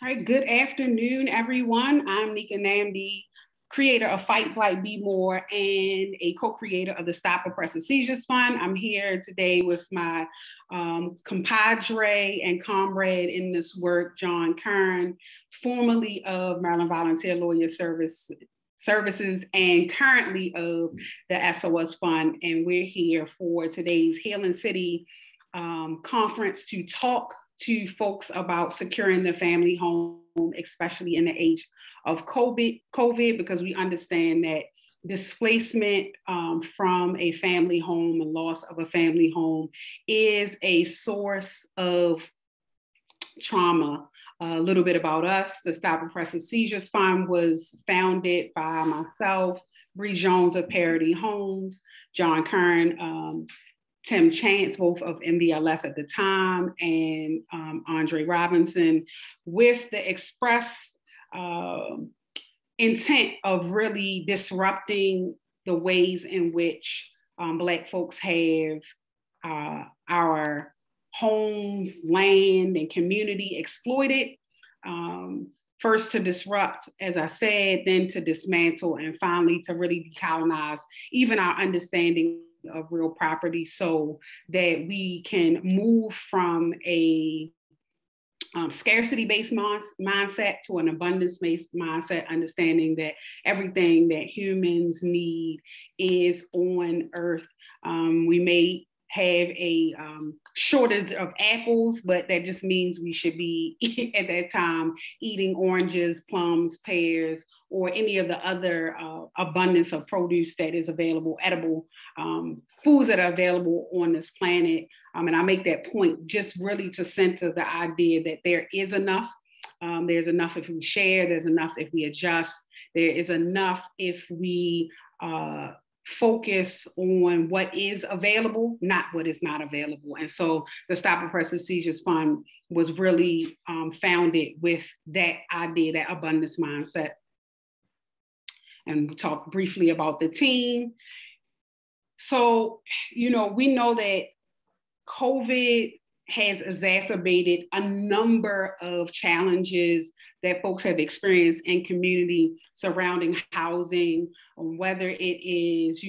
All right, good afternoon, everyone. I'm Nika Namdi, creator of Fight, Flight, Be More, and a co-creator of the Stop Oppressive Seizures Fund. I'm here today with my compadre and comrade in this work, John Kern, formerly of Maryland Volunteer Lawyer Services and currently of the SOS Fund. And we're here for today's Healing City conference to talk to folks about securing the family home, especially in the age of COVID, because we understand that displacement from a family home and loss of a family home is a source of trauma. A little bit about us. The Stop Oppressive Seizures Fund was founded by myself, Bree Jones of Parity Homes, John Kern, Tim Chance, both of MBLS at the time, and Andre Robinson, with the express intent of really disrupting the ways in which Black folks have our homes, land, and community exploited. First to disrupt, as I said, then to dismantle, and finally to really decolonize even our understanding of real property so that we can move from a scarcity-based mindset to an abundance-based mindset, understanding that everything that humans need is on Earth. We may have a shortage of apples, but that just means we should be at that time eating oranges, plums, pears, or any of the other abundance of produce that is available, edible foods that are available on this planet. And I make that point just really to center the idea that there is enough. There's enough if we share, there's enough if we adjust, there is enough if we focus on what is available, not what is not available. And so the Stop Oppressive Seizures Fund was really founded with that idea, that abundance mindset. And we'll talk briefly about the team. So, we know that COVID has exacerbated a number of challenges that folks have experienced in community surrounding housing, whether it is,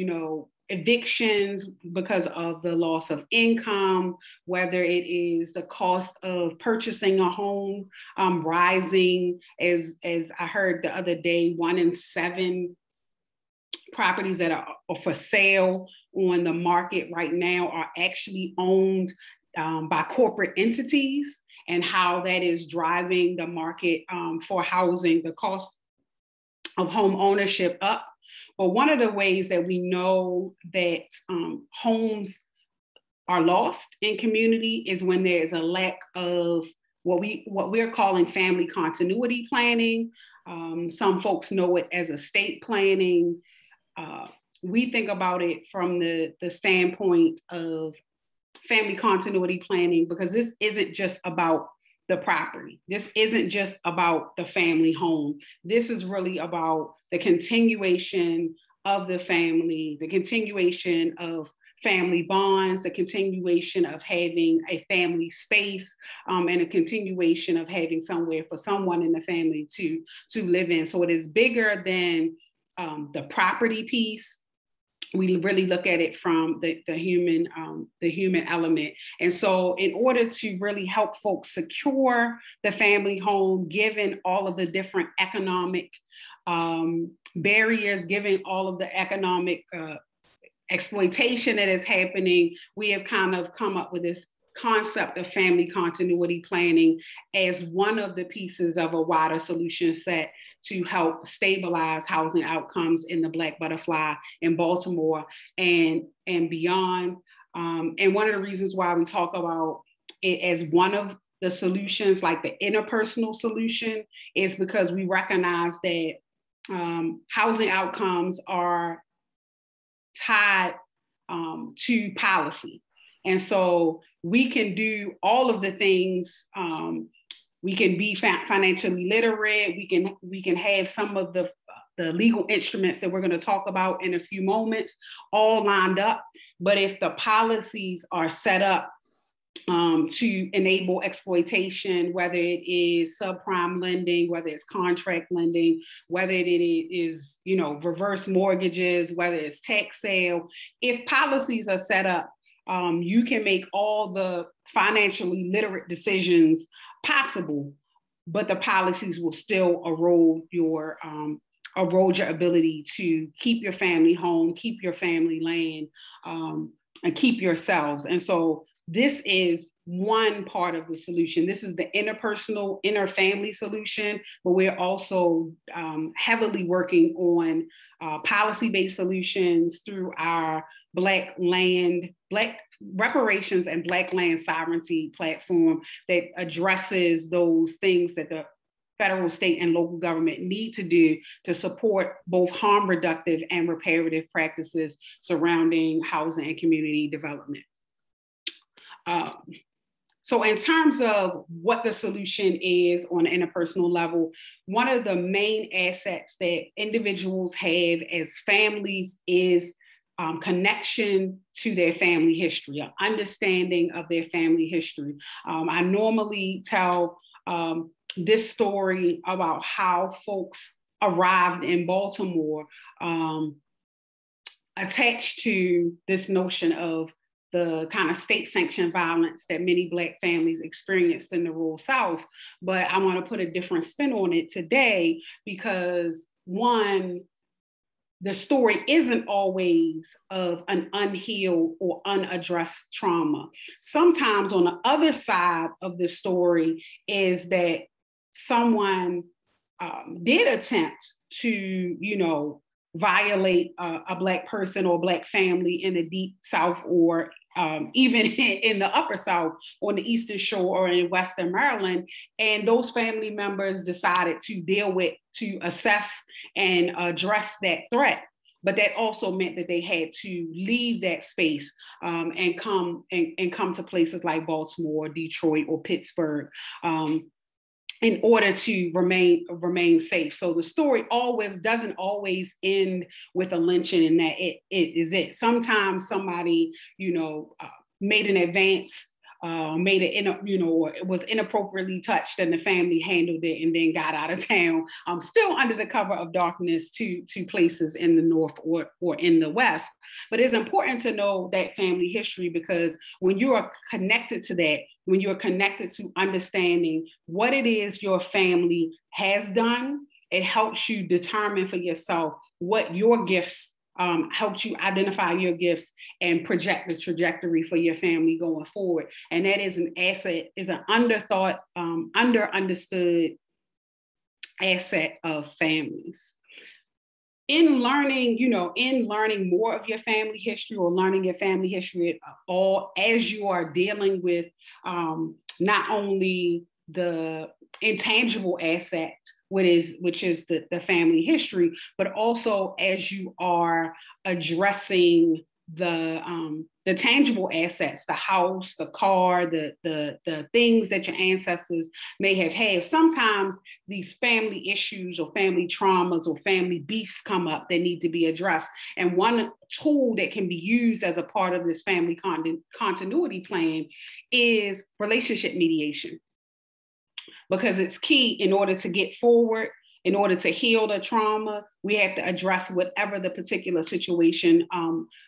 evictions because of the loss of income, whether it is the cost of purchasing a home rising, as I heard the other day, 1 in 7 properties that are for sale on the market right now are actually owned by corporate entities, and how that is driving the market for housing, the cost of home ownership up. But one of the ways that we know that homes are lost in community is when there is a lack of what we're calling family continuity planning. Some folks know it as estate planning. We think about it from the standpoint of family continuity planning, because this isn't just about the property. This isn't just about the family home. This is really about the continuation of the family, the continuation of family bonds, the continuation of having a family space, and a continuation of having somewhere for someone in the family to live in. So it is bigger than the property piece. We really look at it from the human element. And so in order to really help folks secure the family home, given all of the different economic barriers, given all of the economic exploitation that is happening, we have kind of come up with this concept of family continuity planning as one of the pieces of a wider solution set to help stabilize housing outcomes in the Black Butterfly in Baltimore and beyond. And one of the reasons why we talk about it as one of the solutions, like the interpersonal solution, is because we recognize that housing outcomes are tied to policy. And so we can do all of the things. We can be financially literate. We can have some of the legal instruments that we're going to talk about in a few moments all lined up. But if the policies are set up to enable exploitation, whether it is subprime lending, whether it's contract lending, whether it is, reverse mortgages, whether it's tax sale. If policies are set up, you can make all the financially literate decisions possible, but the policies will still erode your ability to keep your family home, keep your family land, and keep yourselves. And so this is one part of the solution. This is the interpersonal, inter-family solution, but we're also heavily working on policy-based solutions through our Black reparations and Black land sovereignty platform that addresses those things that the federal, state, and local government need to do to support both harm reductive and reparative practices surrounding housing and community development. So in terms of what the solution is on an interpersonal level, one of the main assets that individuals have as families is connection to their family history, an understanding of their family history. I normally tell this story about how folks arrived in Baltimore attached to this notion of the kind of state-sanctioned violence that many Black families experienced in the rural South. But I want to put a different spin on it today because, one, the story isn't always of an unhealed or unaddressed trauma. Sometimes on the other side of the story is that someone did attempt to, violate a Black person or Black family in the deep South or even in the upper South, on the Eastern Shore or in Western Maryland. And those family members decided to assess and address that threat. But that also meant that they had to leave that space and come to places like Baltimore, Detroit, or Pittsburgh in order to remain safe. So the story doesn't always end with a lynching and that it is it. Sometimes somebody, made an advance, or it was inappropriately touched and the family handled it and then got out of town, still under the cover of darkness to places in the North or in the West. But it's important to know that family history, because when you are connected to that, when you're connected to understanding what it is your family has done, it helps you determine for yourself what your gifts helps you identify your gifts and project the trajectory for your family going forward. And that is an asset, is an underthought, understood asset of families. In learning more of your family history or learning your family history at all, as you are dealing with not only the intangible asset, which is the family history, but also as you are addressing the tangible assets, the house, the car, the things that your ancestors may have had. Sometimes these family issues or family traumas or family beefs come up that need to be addressed. And one tool that can be used as a part of this family continuity plan is relationship mediation, because it's key in order to get forward. In order to heal the trauma, we have to address whatever the particular situation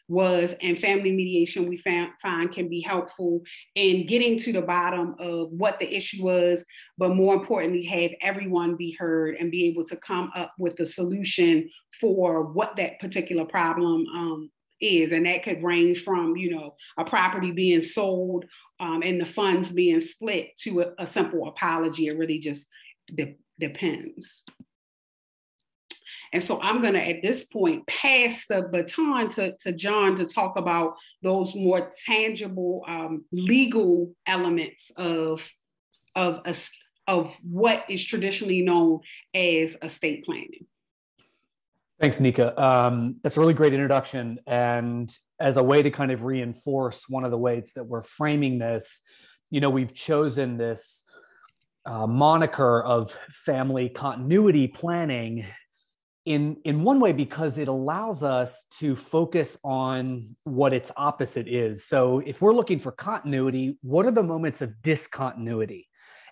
was. And family mediation, we find can be helpful in getting to the bottom of what the issue was, but more importantly, have everyone be heard and be able to come up with a solution for what that particular problem is. And that could range from, a property being sold and the funds being split to a simple apology. It really just depends. And so I'm going to, at this point, pass the baton to John to talk about those more tangible legal elements of what is traditionally known as estate planning. Thanks, Nika. That's a really great introduction. And as a way to kind of reinforce one of the ways that we're framing this, we've chosen this moniker of family continuity planning in one way, because it allows us to focus on what its opposite is. So if we're looking for continuity, what are the moments of discontinuity?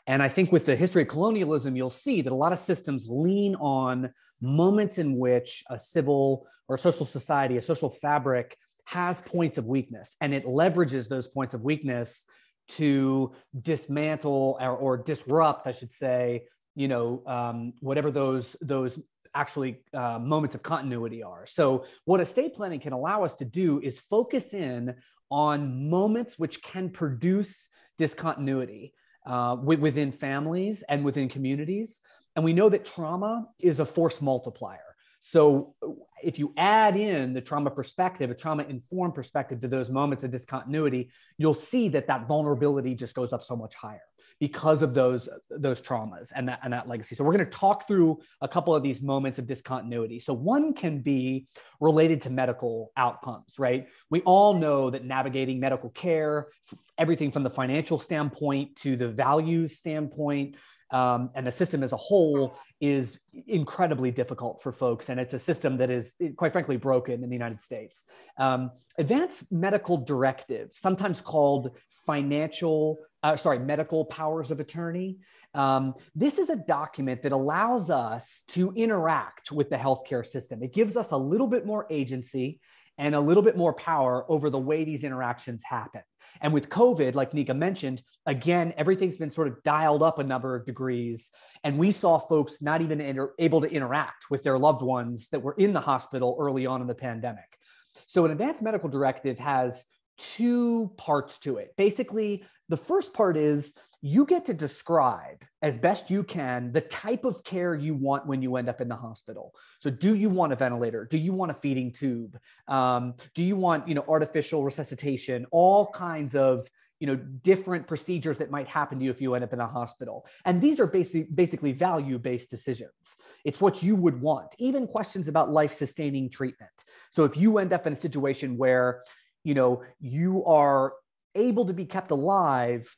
And I think with the history of colonialism, you'll see that a lot of systems lean on moments in which a civil or social society, a social fabric, has points of weakness, and it leverages those points of weakness to dismantle or disrupt, I should say, whatever those actually moments of continuity are. So what estate planning can allow us to do is focus in on moments which can produce discontinuity within families and within communities. And we know that trauma is a force multiplier. So if you add in the trauma perspective, a trauma-informed perspective to those moments of discontinuity, you'll see that vulnerability just goes up so much higher because of those traumas and that legacy. So we're going to talk through a couple of these moments of discontinuity. So one can be related to medical outcomes, right? We all know that navigating medical care, everything from the financial standpoint to the values standpoint, and the system as a whole, is incredibly difficult for folks. And it's a system that is, quite frankly, broken in the United States. Advanced medical directives, sometimes called medical powers of attorney. This is a document that allows us to interact with the healthcare system. It gives us a little bit more agency and a little bit more power over the way these interactions happen. And with COVID, like Nika mentioned, again, everything's been sort of dialed up a number of degrees. And we saw folks not even able to interact with their loved ones that were in the hospital early on in the pandemic. So an advanced medical directive has two parts to it. Basically, the first part is you get to describe as best you can the type of care you want when you end up in the hospital. So do you want a ventilator? Do you want a feeding tube? Do you want, artificial resuscitation? All kinds of, different procedures that might happen to you if you end up in a hospital. And these are basically value-based decisions. It's what you would want, even questions about life-sustaining treatment. So if you end up in a situation where you are able to be kept alive,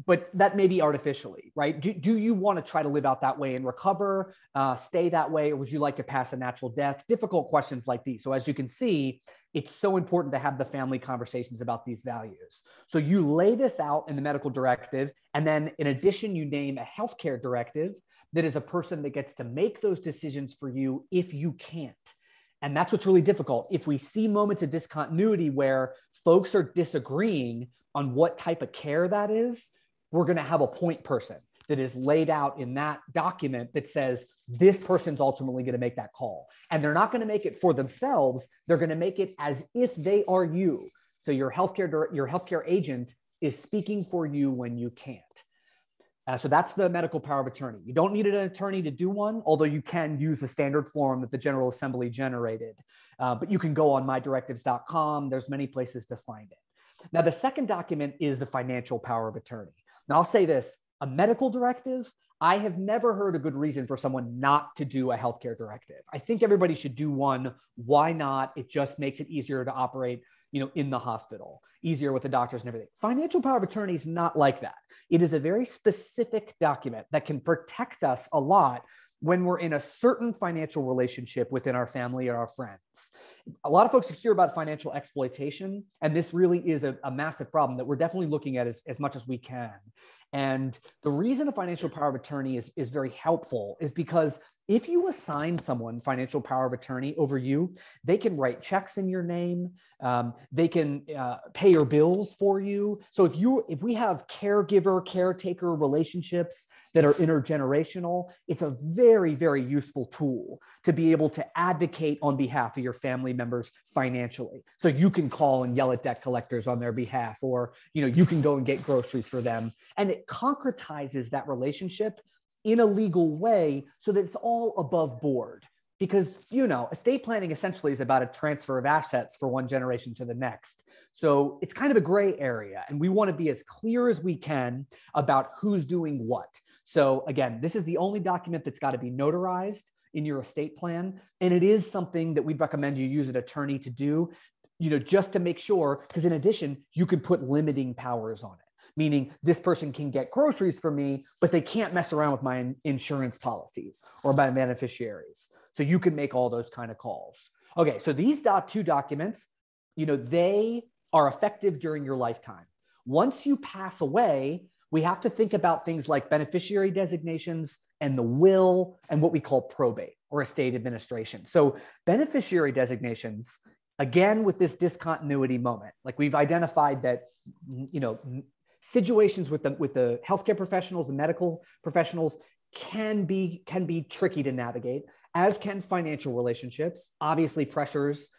but that may be artificially, right? Do you want to try to live out that way and recover, stay that way, or would you like to pass a natural death? Difficult questions like these. So as you can see, it's so important to have the family conversations about these values. So you lay this out in the medical directive, and then in addition, you name a healthcare directive that is a person that gets to make those decisions for you if you can't. And that's what's really difficult. If we see moments of discontinuity where folks are disagreeing on what type of care that is, we're going to have a point person that is laid out in that document that says this person's ultimately going to make that call. And they're not going to make it for themselves. They're going to make it as if they are you. So your healthcare agent is speaking for you when you can't. So that's the medical power of attorney. You don't need an attorney to do one, although you can use the standard form that the General Assembly generated. But you can go on mydirectives.com. There's many places to find it. Now, the second document is the financial power of attorney. Now, I'll say this, a medical directive, I have never heard a good reason for someone not to do a healthcare directive. I think everybody should do one. Why not? It just makes it easier to operate, in the hospital, easier with the doctors and everything. Financial power of attorney is not like that. It is a very specific document that can protect us a lot when we're in a certain financial relationship within our family or our friends. A lot of folks hear about financial exploitation, and this really is a massive problem that we're definitely looking at as much as we can. And the reason a financial power of attorney is very helpful is because if you assign someone financial power of attorney over you, they can write checks in your name. They can pay your bills for you. So if we have caregiver, caretaker relationships that are intergenerational, it's a very, very useful tool to be able to advocate on behalf of your family members financially. So you can call and yell at debt collectors on their behalf, or you can go and get groceries for them. And it concretizes that relationship in a legal way so that it's all above board. Because, estate planning essentially is about a transfer of assets for one generation to the next. So it's kind of a gray area, and we want to be as clear as we can about who's doing what. So again, this is the only document that's got to be notarized in your estate plan. And it is something that we'd recommend you use an attorney to do, just to make sure, because in addition, you can put limiting powers on it. meaning this person can get groceries from me, but they can't mess around with my insurance policies or my beneficiaries. So you can make all those kind of calls. Okay, so these two documents, they are effective during your lifetime. Once you pass away, we have to think about things like beneficiary designations and the will and what we call probate or estate administration. So beneficiary designations, again, with this discontinuity moment, like we've identified that, situations with the healthcare professionals, the medical professionals can be tricky to navigate, as can financial relationships, obviously pressures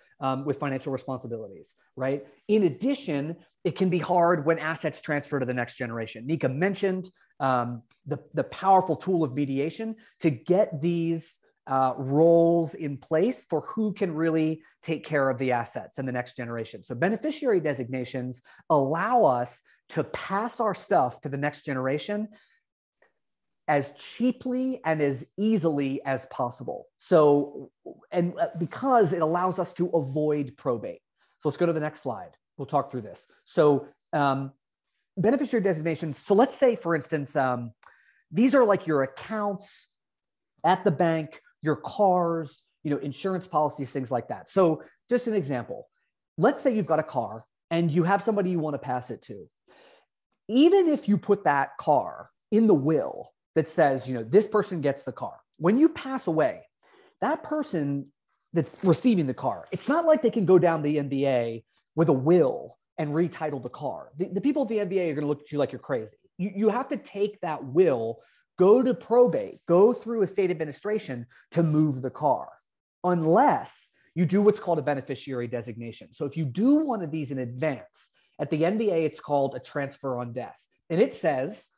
with financial responsibilities, right? In addition, it can be hard when assets transfer to the next generation. Nika mentioned the powerful tool of mediation to get these roles in place for who can really take care of the assets in the next generation. So beneficiary designations allow us to pass our stuff to the next generation as cheaply and as easily as possible. So, and because it allows us to avoid probate. So let's go to the next slide. We'll talk through this. So beneficiary designations. So let's say, for instance, these are like your accounts at the bank, your cars, insurance policies, things like that. So just an example, let's say you've got a car and you have somebody you want to pass it to. Even if you put that car in the will that says, this person gets the car, when you pass away, that person that's receiving the car, it's not like they can go down the NBA with a will and retitle the car. The people at the NBA are going to look at you like you're crazy. You have to take that will, go to probate, go through estate administration to move the car, unless you do what's called a beneficiary designation. So if you do one of these in advance, at the NBA, it's called a transfer on death. And it says,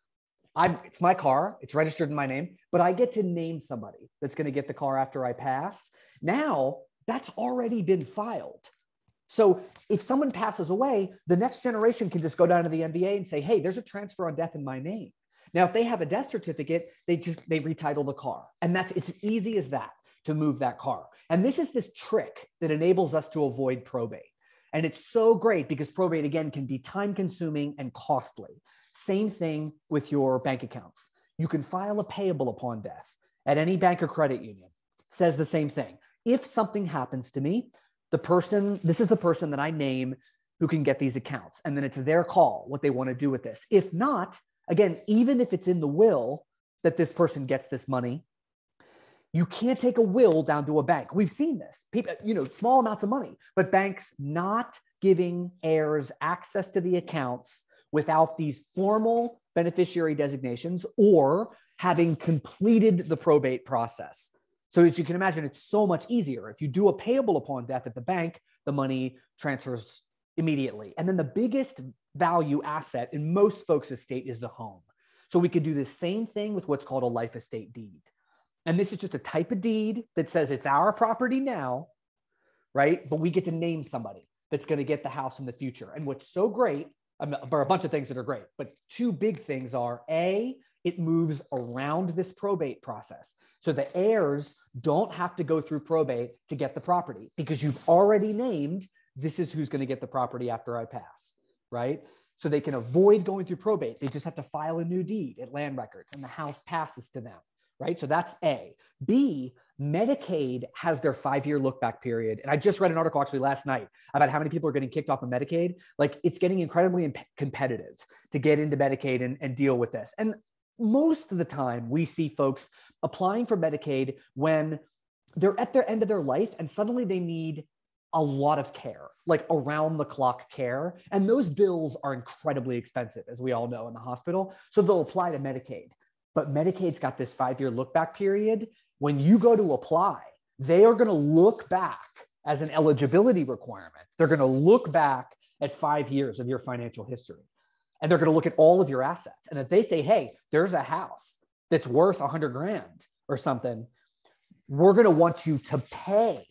it's my car, it's registered in my name, but I get to name somebody that's going to get the car after I pass. Now, that's already been filed. So if someone passes away, the next generation can just go down to the NBA and say, hey, there's a transfer on death in my name. Now, if they have a death certificate, they retitle the car. And it's as easy as that to move that car. And this is this trick that enables us to avoid probate. And it's so great because probate, again, can be time consuming and costly. Same thing with your bank accounts. You can file a payable upon death at any bank or credit union. Says the same thing. If something happens to me, this is the person that I name who can get these accounts. And then it's their call, what they want to do with this. If not, again, even if it's in the will that this person gets this money, you can't take a will down to a bank. We've seen this. People, small amounts of money, but banks not giving heirs access to the accounts without these formal beneficiary designations or having completed the probate process. So as you can imagine, it's so much easier. If you do a payable upon death at the bank, the money transfers immediately. And then the biggest value asset in most folks' estate is the home. So we could do the same thing with what's called a life estate deed. And this is just a type of deed that says it's our property now, right? But we get to name somebody that's going to get the house in the future. And what's so great, there are a bunch of things that are great, but two big things are, A, it moves around this probate process. So the heirs don't have to go through probate to get the property because you've already named this is who's going to get the property after I pass, right? So they can avoid going through probate. They just have to file a new deed at land records and the house passes to them, right? So that's A. B, Medicaid has their 5-year look back period. And I just read an article actually last night about how many people are getting kicked off of Medicaid. Like it's getting incredibly competitive to get into Medicaid and deal with this. And most of the time we see folks applying for Medicaid when they're at their end of their life and suddenly they need a lot of care, like around the clock care. And those bills are incredibly expensive, as we all know, in the hospital. So they'll apply to Medicaid. But Medicaid's got this 5-year look back period. When you go to apply, they are going to look back as an eligibility requirement. They're going to look back at 5 years of your financial history. And they're going to look at all of your assets. And if they say, hey, there's a house that's worth $100,000 or something, we're going to want you to pay,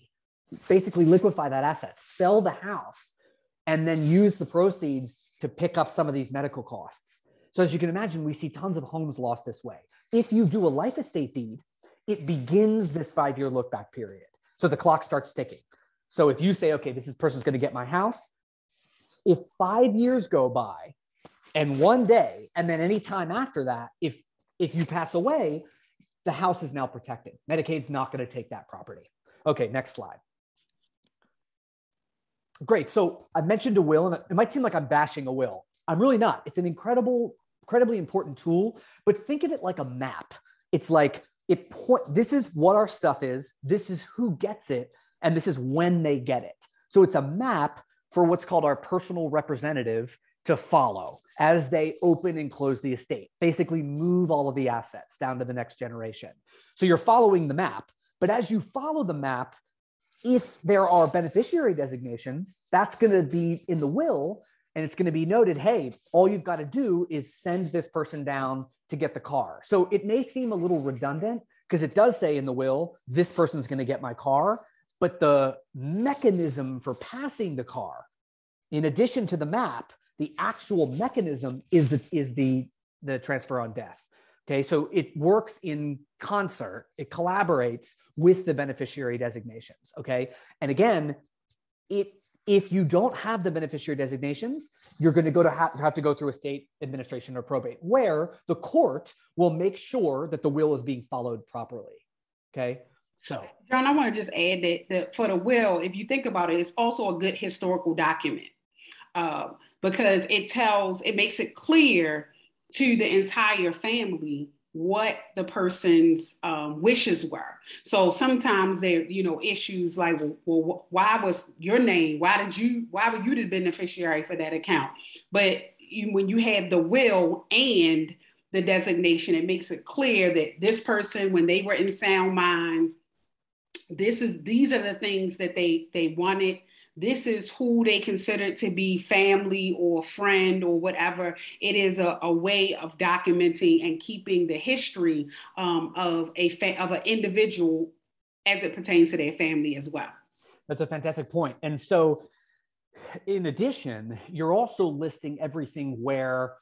basically liquefy that asset, sell the house, and then use the proceeds to pick up some of these medical costs. So as you can imagine, we see tons of homes lost this way. If you do a life estate deed, it begins this 5-year look back period. So the clock starts ticking. So if you say, okay, this person's going to get my house, if 5 years go by And one day, and then any time after that, if you pass away, the house is now protected. Medicaid's not going to take that property. Okay, next slide. Great. So I mentioned a will, and it might seem like I'm bashing a will. I'm really not. It's an incredibly important tool, but think of it like a map. It's like this is what our stuff is, this is who gets it, and this is when they get it. So it's a map for what's called our personal representative to follow as they open and close the estate, basically move all of the assets down to the next generation. So you're following the map, but as you follow the map, if there are beneficiary designations, that's going to be in the will, and it's going to be noted, hey, all you've got to do is send this person down to get the car. So it may seem a little redundant because it does say in the will, this person's going to get my car, but the mechanism for passing the car, in addition to the map, the actual mechanism is the transfer on death. Okay, so it works in concert, it collaborates with the beneficiary designations. Okay, and again, if you don't have the beneficiary designations, you're going to have to go through estate administration or probate, where the court will make sure that the will is being followed properly. Okay, so John, I want to just add that for the will, if you think about it, it's also a good historical document because it makes it clear to the entire family what the person's wishes were. So sometimes there, issues like, well, why was your name? Why were you the beneficiary for that account? But when you have the will and the designation, it makes it clear that this person, when they were in sound mind, these are the things that they wanted. This is who they consider to be family or friend or whatever. It is a way of documenting and keeping the history of an individual as it pertains to their family as well. That's a fantastic point. And so in addition, you're also listing everything where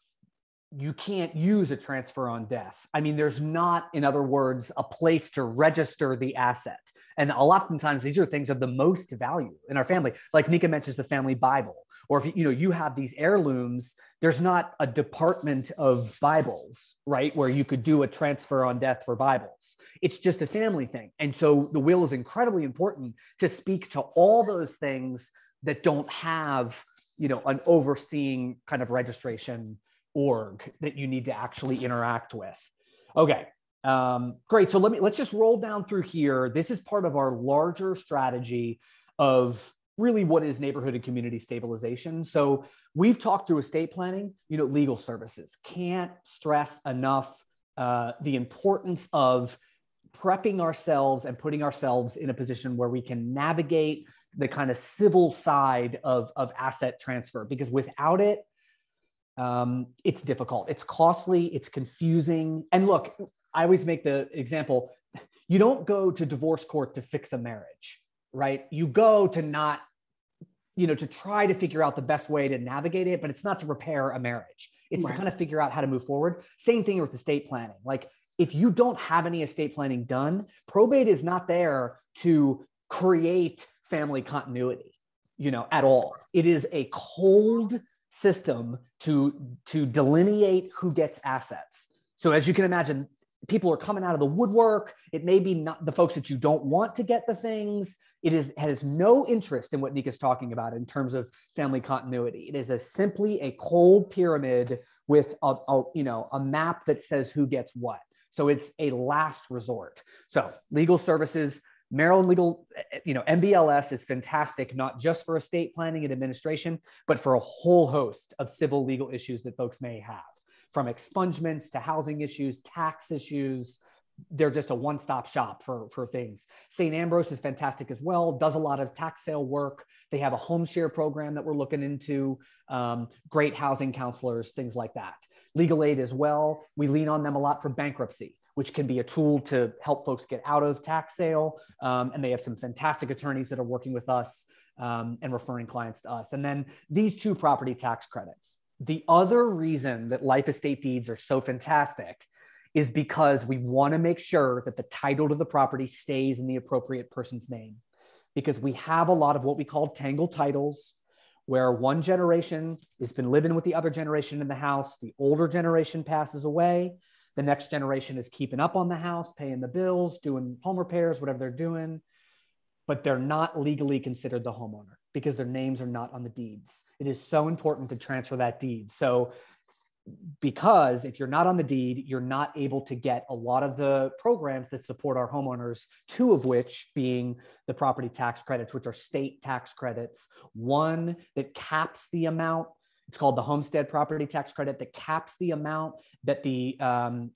you can't use a transfer on death. I mean, there's not, in other words, a place to register the asset. And a lot of times these are things of the most value in our family. Like Nika mentions the family Bible, or if you have these heirlooms, there's not a department of Bibles, right? Where you could do a transfer on death for Bibles. It's just a family thing. And so the will is incredibly important to speak to all those things that don't have, an overseeing kind of registration org that you need to actually interact with. Okay. Great. So let's just roll down through here. This is part of our larger strategy of really what is neighborhood and community stabilization. So we've talked through estate planning, legal services. Can't stress enough the importance of prepping ourselves and putting ourselves in a position where we can navigate the kind of civil side of asset transfer, because without it, it's difficult, it's costly, it's confusing. And look, I always make the example, you don't go to divorce court to fix a marriage, right? You go to not, to try to figure out the best way to navigate it, but it's not to repair a marriage. It's right. To kind of figure out how to move forward. Same thing with estate planning. Like if you don't have any estate planning done, probate is not there to create family continuity, at all. It is a cold system to delineate who gets assets. So as you can imagine, people are coming out of the woodwork. It may be not the folks that you don't want to get the things. It has no interest in what Nika's talking about in terms of family continuity. It is simply a cold pyramid with a map that says who gets what. So it's a last resort. So legal services, Maryland legal, MBLS is fantastic, not just for estate planning and administration, but for a whole host of civil legal issues that folks may have, from expungements to housing issues, tax issues. They're just a one-stop shop for things. St. Ambrose is fantastic as well, does a lot of tax sale work. They have a home share program that we're looking into, great housing counselors, things like that. Legal aid as well. We lean on them a lot for bankruptcy, which can be a tool to help folks get out of tax sale. And they have some fantastic attorneys that are working with us and referring clients to us. And then these two property tax credits. The other reason that life estate deeds are so fantastic is because we want to make sure that the title to the property stays in the appropriate person's name, because we have a lot of what we call tangle titles, where one generation has been living with the other generation in the house. The older generation passes away. The next generation is keeping up on the house, paying the bills, doing home repairs, whatever they're doing, but they're not legally considered the homeowner because their names are not on the deeds. It is so important to transfer that deed. So because if you're not on the deed, you're not able to get a lot of the programs that support our homeowners, two of which being the property tax credits, which are state tax credits. One that caps the amount, it's called the homestead property tax credit, that caps the amount that the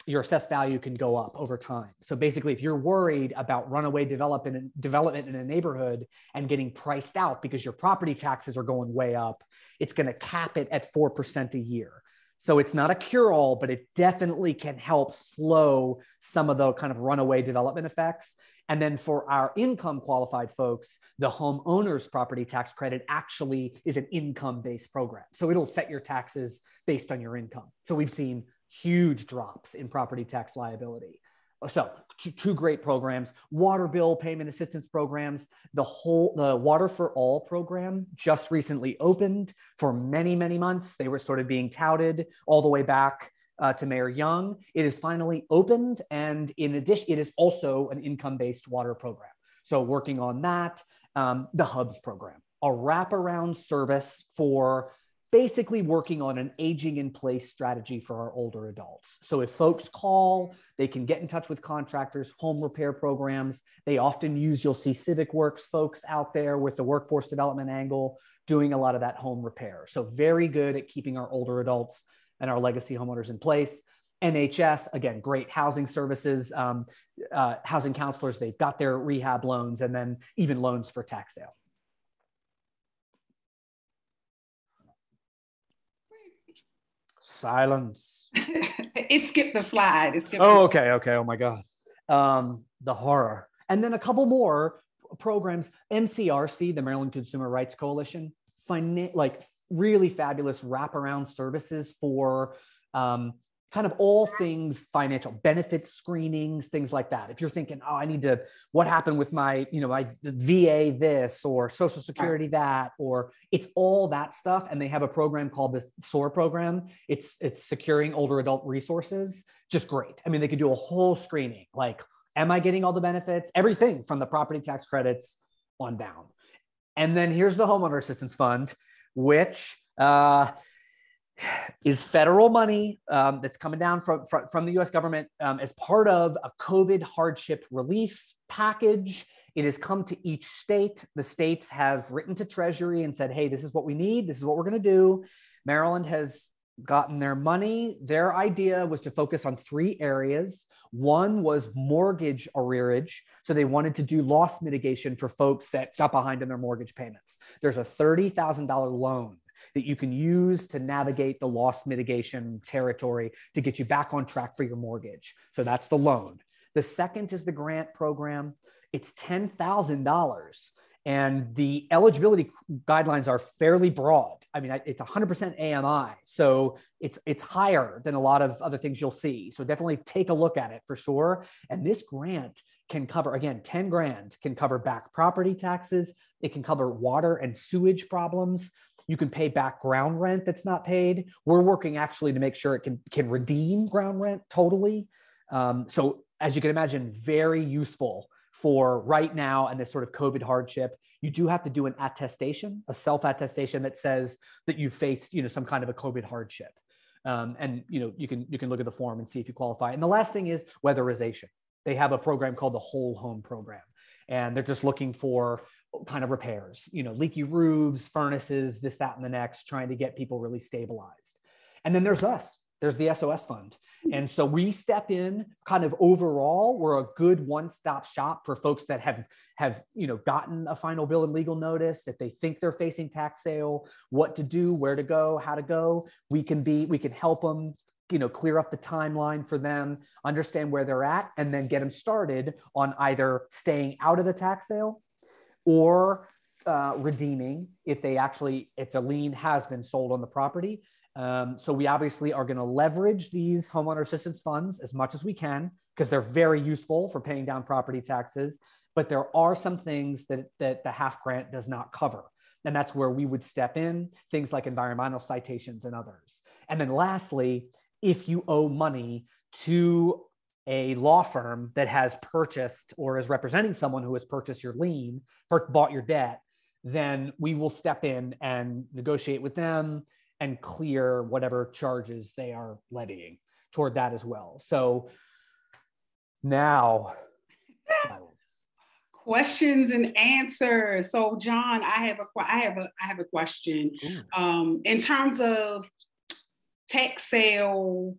your assessed value can go up over time. So basically, if you're worried about runaway development in a neighborhood and getting priced out because your property taxes are going way up, it's going to cap it at 4% a year. So it's not a cure-all, but it definitely can help slow some of the kind of runaway development effects. And then for our income qualified folks, the homeowner's property tax credit actually is an income-based program. So it'll set your taxes based on your income. So we've seen huge drops in property tax liability. So two great programs, water bill payment assistance programs. The Water for All program just recently opened for many, many months. They were sort of being touted all the way back to Mayor Young. It is finally opened. And in addition, it is also an income-based water program. So working on that, the HUBS program, a wraparound service for basically working on an aging in place strategy for our older adults. So if folks call, they can get in touch with contractors, home repair programs. They often use, you'll see Civic Works folks out there with the workforce development angle, doing a lot of that home repair. So very good at keeping our older adults and our legacy homeowners in place. NHS, again, great housing services, housing counselors, they've got their rehab loans and then even loans for tax sale. Silence. It skipped the slide. Okay. Oh my God. The horror. And then a couple more programs. MCRC, the Maryland Consumer Rights Coalition, like really fabulous wraparound services for kind of all things financial, benefit screenings, things like that. If you're thinking, oh, I need to, what happened with my, my VA this or Social Security that, or it's all that stuff. And they have a program called the SOAR program. It's Securing Older Adult Resources. Just great. I mean, they could do a whole screening, like, am I getting all the benefits? Everything from the property tax credits on down. And then here's the Homeowner Assistance Fund, which is federal money that's coming down from the US government as part of a COVID hardship relief package. It has come to each state. The states have written to Treasury and said, hey, this is what we need. This is what we're going to do. Maryland has gotten their money. Their idea was to focus on 3 areas. One was mortgage arrearage. So they wanted to do loss mitigation for folks that got behind in their mortgage payments. There's a $30,000 loan that you can use to navigate the loss mitigation territory to get you back on track for your mortgage. So that's the loan. The second is the grant program. It's $10,000. And the eligibility guidelines are fairly broad. I mean, it's 100% AMI. So it's higher than a lot of other things you'll see. So definitely take a look at it for sure. And this grant can cover, again, 10 grand can cover back property taxes. It can cover water and sewage problems. You can pay back ground rent that's not paid. We're working actually to make sure it can redeem ground rent totally. So as you can imagine, very useful for right now and this sort of COVID hardship. You do have to do an attestation, a self-attestation that says that you faced, some kind of a COVID hardship. And you can look at the form and see if you qualify. And the last thing is weatherization. They have a program called the Whole Home Program, and they're just looking for kind of repairs, leaky roofs, furnaces, this, that, and the next, trying to get people really stabilized. And then there's us. There's the SOS fund. And so we step in kind of overall, we're a good one-stop shop for folks that have gotten a final bill and legal notice. If they think they're facing tax sale, what to do, where to go, how to go, we can help them, clear up the timeline for them, understand where they're at, and then get them started on either staying out of the tax sale or redeeming if the lien has been sold on the property. So we obviously are going to leverage these homeowner assistance funds as much as we can because they're very useful for paying down property taxes. But there are some things that the HAF grant does not cover. And that's where we would step in, things like environmental citations and others. And then lastly, if you owe money to a law firm that has purchased or is representing someone who has purchased your lien, bought your debt, then we will step in and negotiate with them and clear whatever charges they are levying toward that as well. So now, questions and answers. So, John, I have a question. In terms of tax sale,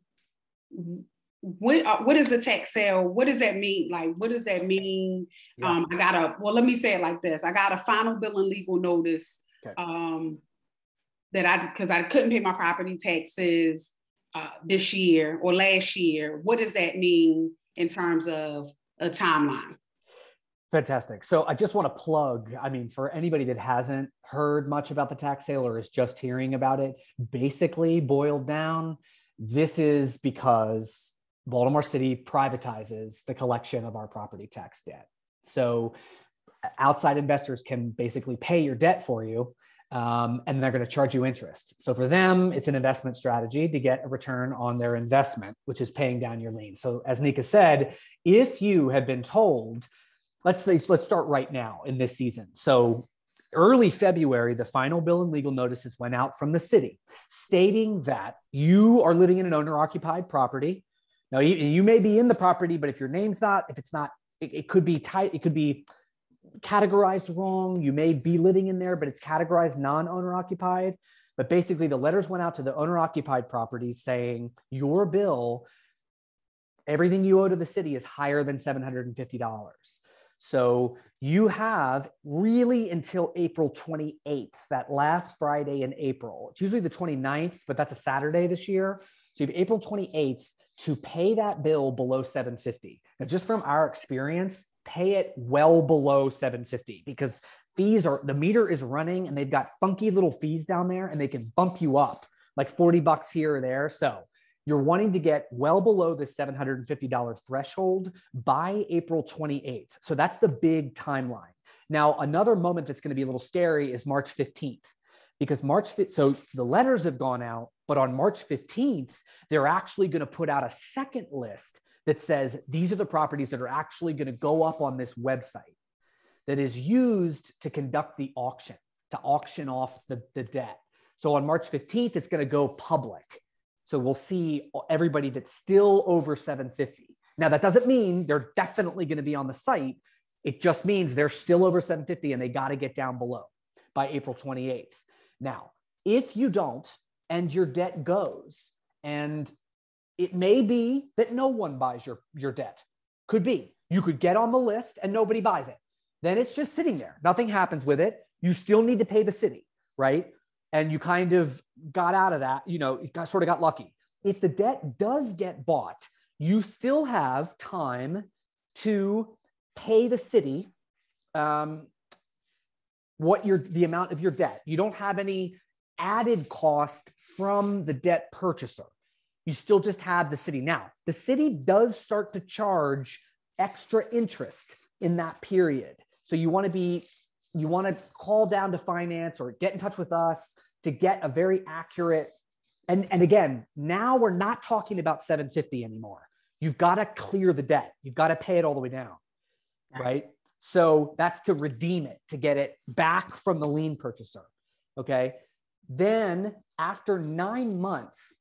what is the tax sale? What does that mean? Like, what does that mean? Yeah. Let me say it like this. I got a final bill and legal notice because I couldn't pay my property taxes this year or last year. What does that mean in terms of a timeline? Fantastic. So I just want to plug, for anybody that hasn't heard much about the tax sale or is just hearing about it, basically boiled down, this is because Baltimore City privatizes the collection of our property tax debt. So outside investors can basically pay your debt for you, and they're going to charge you interest. So for them, it's an investment strategy to get a return on their investment, which is paying down your lien. So as Nika said, if you have been told, let's start right now in this season. So early February, the final bill and legal notices went out from the city stating that you are living in an owner-occupied property. Now, you may be in the property, but if your name's not, if it's not, it could be tight. It could be categorized wrong. You may be living in there, but it's categorized non-owner occupied. But basically the letters went out to the owner occupied properties saying your bill, everything you owe to the city is higher than $750. So you have really until April 28th, that last Friday in April. It's usually the 29th, but that's a Saturday this year. So you have April 28th to pay that bill below $750. Now, just from our experience, pay it well below $750 because the meter is running and they've got funky little fees down there and they can bump you up like $40 here or there. So you're wanting to get well below the $750 threshold by April 28th. So that's the big timeline. Now, another moment that's going to be a little scary is March 15th, because so the letters have gone out, but on March 15th, they're actually going to put out a second list that says these are the properties that are actually going to go up on this website that is used to conduct the auction, to auction off the debt. So on March 15th, it's going to go public. So we'll see everybody that's still over $750. Now, that doesn't mean they're definitely going to be on the site. It just means they're still over $750 and they got to get down below by April 28th. Now, if you don't and your debt goes, and it may be that no one buys your debt. Could be. You could get on the list and nobody buys it. Then it's just sitting there. Nothing happens with it. You still need to pay the city, right? And you kind of got out of that, sort of got lucky. If the debt does get bought, you still have time to pay the city the amount of your debt. You don't have any added cost from the debt purchaser. You still just have the city. Now, the city does start to charge extra interest in that period. So you want to call down to finance or get in touch with us to get a very accurate, and again, now we're not talking about $750 anymore. You've got to clear the debt. You've got to pay it all the way down, right? So that's to redeem it, to get it back from the lien purchaser, okay? Then after 9 months,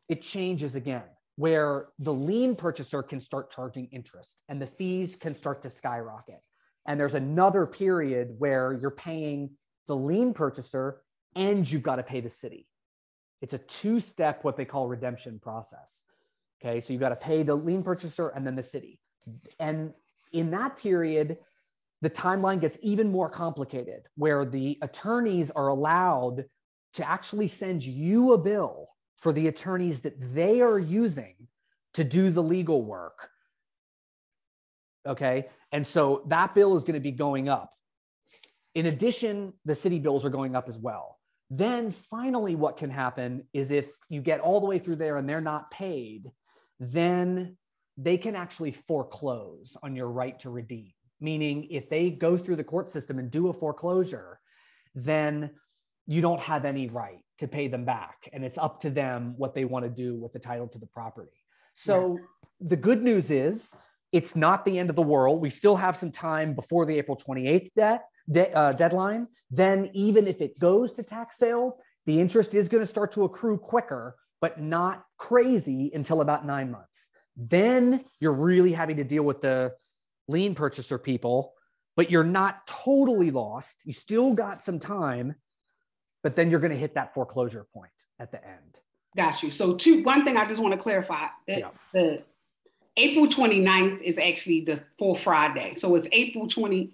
it changes again, where the lien purchaser can start charging interest and the fees can start to skyrocket. And there's another period where you're paying the lien purchaser and you've got to pay the city. It's a two-step, what they call redemption process. Okay, so you've got to pay the lien purchaser and then the city. And in that period, the timeline gets even more complicated, where the attorneys are allowed to actually send you a bill for the attorneys that they are using to do the legal work. Okay, and so that bill is going to be going up. In addition, the city bills are going up as well. Then finally, what can happen is if you get all the way through there and they're not paid, then they can actually foreclose on your right to redeem. Meaning if they go through the court system and do a foreclosure, then you don't have any right to pay them back. And it's up to them what they want to do with the title to the property. So the good news is it's not the end of the world. We still have some time before the April 28th deadline. Then even if it goes to tax sale, the interest is going to start to accrue quicker, but not crazy until about 9 months. Then you're really having to deal with the lien purchaser people, but you're not totally lost. You still got some time, but then you're going to hit that foreclosure point at the end. Got you. So one thing I just want to clarify, the April 29th is actually the full Friday. So it's April 20.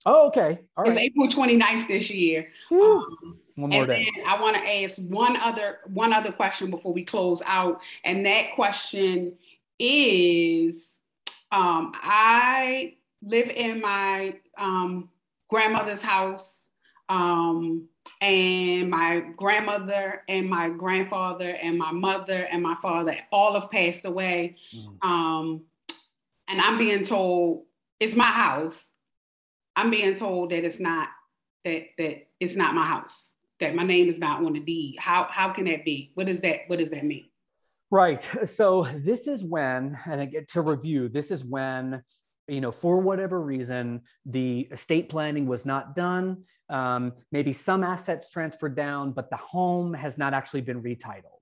Oh, okay. All right. It's April 29th this year. One more day. Then I want to ask one other question before we close out. And that question is, I live in my grandmother's house, and my grandmother and my grandfather and my mother and my father all have passed away. And I'm being told it's my house. I'm being told that it's not my house, that my name is not on the deed. How can that be? What does that mean? Right. So this is when, and I get to review, this is when, for whatever reason, the estate planning was not done. Maybe some assets transferred down, but the home has not actually been retitled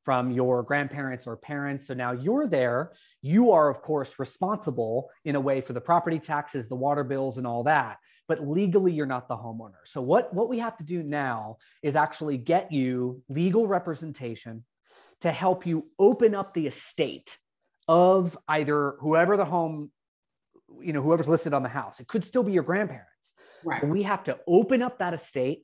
from your grandparents or parents. So now you're there. You are, of course, responsible in a way for the property taxes, the water bills, and all that. But legally, you're not the homeowner. So what we have to do now is actually get you legal representation to help you open up the estate of either whoever the home, whoever's listed on the house. It could still be your grandparents. Right. So we have to open up that estate.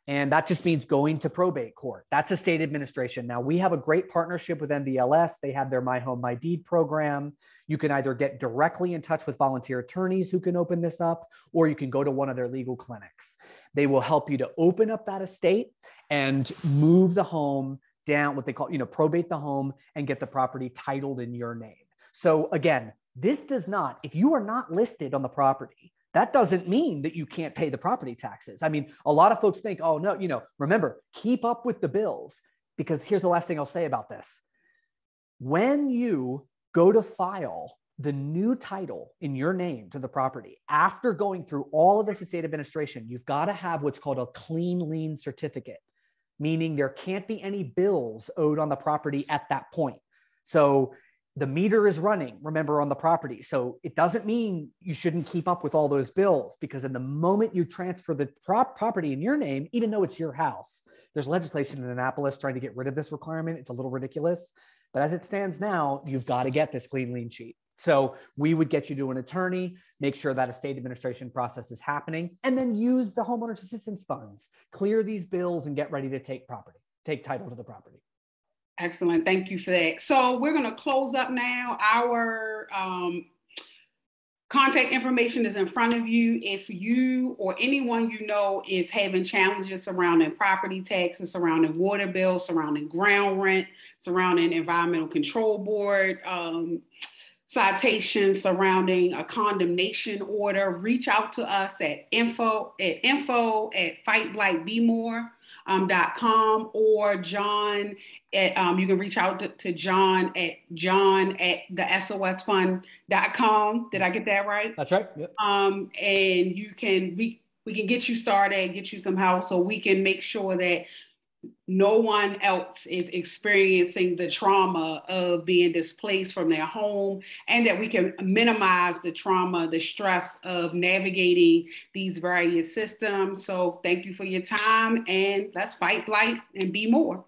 And that just means going to probate court. That's estate administration. Now, we have a great partnership with MDLS. They have their My Home, My Deed program. You can either get directly in touch with volunteer attorneys who can open this up, or you can go to one of their legal clinics. They will help you to open up that estate and move the home down, what they call, probate the home and get the property titled in your name. So again, this does not, if you are not listed on the property, that doesn't mean that you can't pay the property taxes. I mean, a lot of folks think, oh no, remember, keep up with the bills, because here's the last thing I'll say about this. When you go to file the new title in your name to the property, after going through all of this estate administration, you've got to have what's called a clean lien certificate, meaning there can't be any bills owed on the property at that point. So the meter is running, remember, on the property. So it doesn't mean you shouldn't keep up with all those bills, because in the moment you transfer the property in your name, even though it's your house, there's legislation in Annapolis trying to get rid of this requirement. It's a little ridiculous, but as it stands now, you've got to get this clean lien sheet. So we would get you to an attorney, make sure that estate administration process is happening, and then use the homeowners assistance funds, clear these bills, and get ready to take title to the property. Excellent. Thank you for that. So we're going to close up now. Our contact information is in front of you. If you or anyone is having challenges surrounding property taxes, surrounding water bills, surrounding ground rent, surrounding environmental control board citations, surrounding a condemnation order, reach out to us at info@fightblightbemore.com, or John you can reach out to John at thesosfund.com. Did I get that right? That's right. Yep. And we can get you started, get you some help, so we can make sure that no one else is experiencing the trauma of being displaced from their home, and that we can minimize the trauma, the stress of navigating these various systems. So thank you for your time, and let's fight blight and be more.